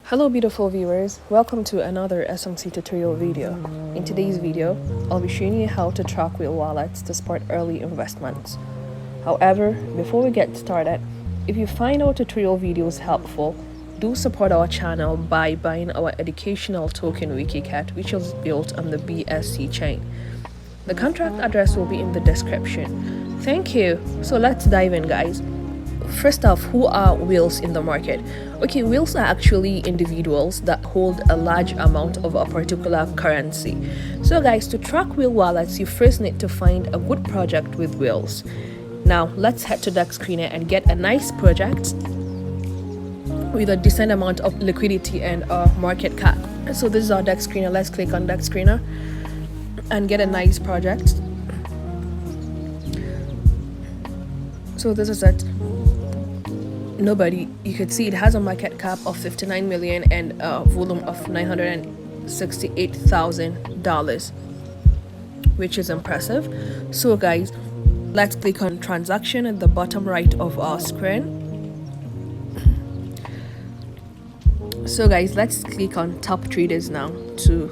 Hello beautiful viewers, welcome to another SMC tutorial video. In today's video, I'll be showing you how to track whale wallets to support early investments. However, before we get started, if you find our tutorial videos helpful, do support our channel by buying our educational token Wiki Cat, which is built on the BSC chain. The contract address will be in the description. Thank you. So let's dive in, guys. First off, who are whales in the market? Okay, whales are actually individuals that hold a large amount of a particular currency. So guys, to track whale wallets, you first need to find a good project with whales. Now let's head to Dexscreener and get a nice project with a decent amount of liquidity and a market cap. So this is our Dexscreener. Let's click on Dexscreener and get a nice project. So this is it. You could see it has a market cap of 59 million and a volume of $968,000, which is impressive. So guys, let's click on transaction at the bottom right of our screen. So guys, let's click on top traders now to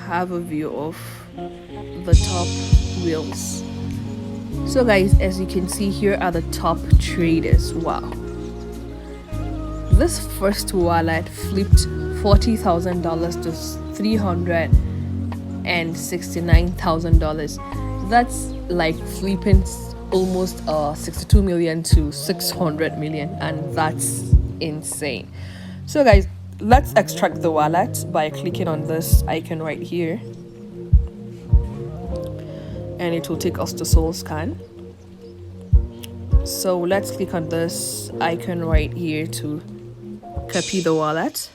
have a view of the top whales. So guys, as you can see, here are the top traders. Wow, this first wallet flipped $40,000 to $369,000. that's like flipping almost 62 million to 600 million, and that's insane. So guys, let's extract the wallet by clicking on this icon right here, and it will take us to Solscan. So let's click on this icon right here to copy the wallet.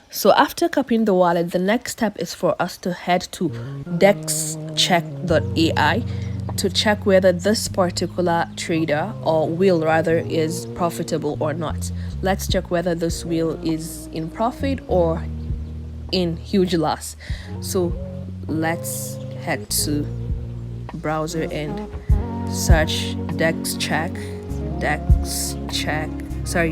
So after copying the wallet, the next step is for us to head to DexCheck.ai to check whether this particular trader, or whale rather, is profitable or not. Let's check whether this whale is in profit or in huge loss. So let's head to browser and search DexCheck,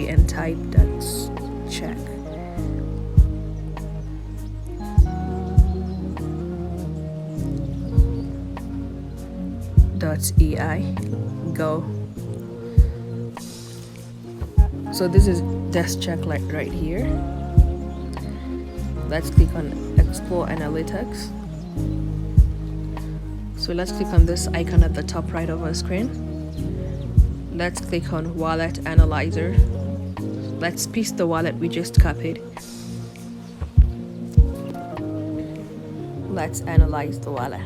and type DexCheck.ai. Go. So this is DexCheck right here. Let's click on Explore Analytics. So let's click on this icon at the top right of our screen. Let's click on Wallet Analyzer. Let's paste the wallet we just copied. Let's analyze the wallet.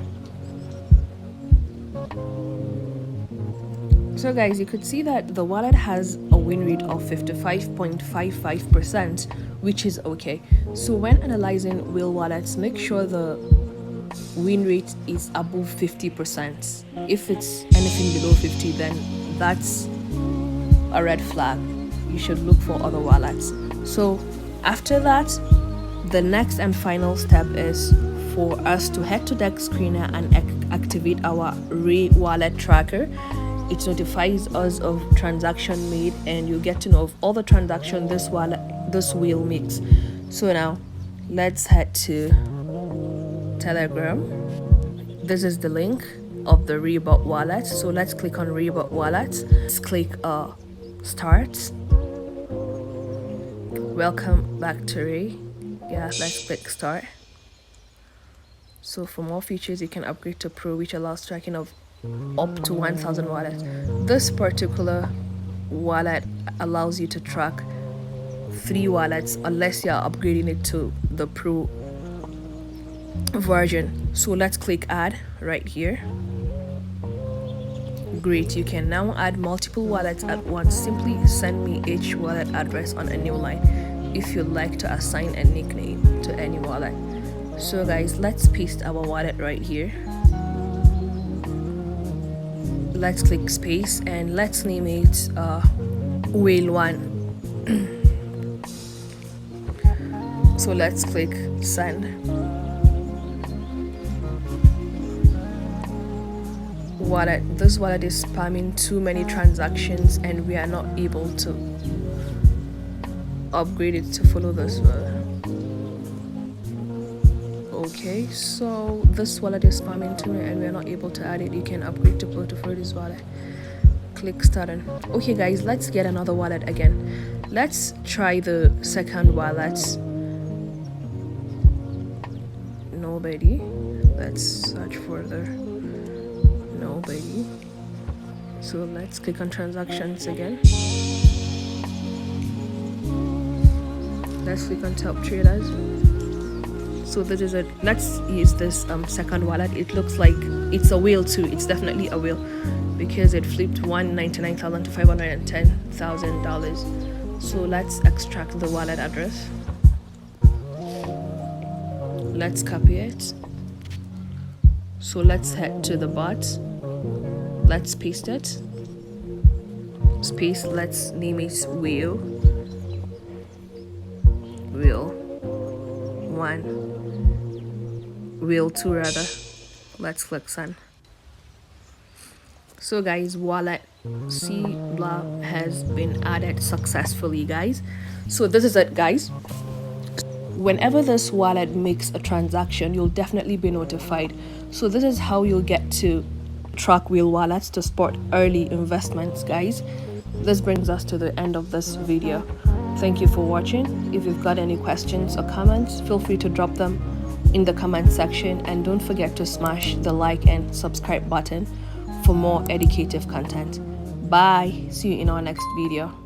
So guys, you could see that the wallet has a win rate of 55.55%, which is okay. So when analyzing whale wallets, make sure the win rate is above 50%. If it's anything below 50, then that's a red flag. You should look for other wallets. So after that, the next and final step is for us to head to Dexscreener and activate our Ray wallet tracker. It notifies us of transaction made, and you get to know of all the transaction this whale makes. So now let's head to Telegram. This is the link of the RayBot Wallet. So let's click on RayBot Wallet. Let's click Start. Welcome back to Ray. Yeah, let's click Start. So for more features, you can upgrade to Pro, which allows tracking of up to 1,000 wallets. This particular wallet allows you to track 3 wallets unless you're upgrading it to the Pro version. So let's click Add right here. Great, you can now add multiple wallets at once. Simply send me each wallet address on a new line if you'd like to assign a nickname to any wallet. So guys, let's paste our wallet right here. Let's click space and let's name it Whale 1. So let's click Send. This wallet is spamming too many transactions and we are not able to upgrade it to follow this okay, so this wallet is spamming to me and we're not able to add it. You can upgrade to profitability wallet. Click starting. Okay guys, let's get another wallet again. Let's try the second wallet. Nobody. Let's search further. Nobody. So let's click on transactions again. Let's click on top traders. So this is it. Let's use this second wallet. It looks like it's a whale too. It's definitely a whale because it flipped $199,000 to $510,000. So let's extract the wallet address. Let's copy it. So let's head to the bot. Let's paste it. Space. Let's name it whale 1, whale 2 rather. Let's click send. So guys, wallet C blah has been added successfully, guys. So this is it, guys. Whenever this wallet makes a transaction, you'll definitely be notified. So this is how you'll get to track whale wallets to support early investments, guys. This brings us to the end of this video. Thank you for watching. If you've got any questions or comments, feel free to drop them in the comment section, and don't forget to smash the like and subscribe button for more educative content. Bye. See you in our next video.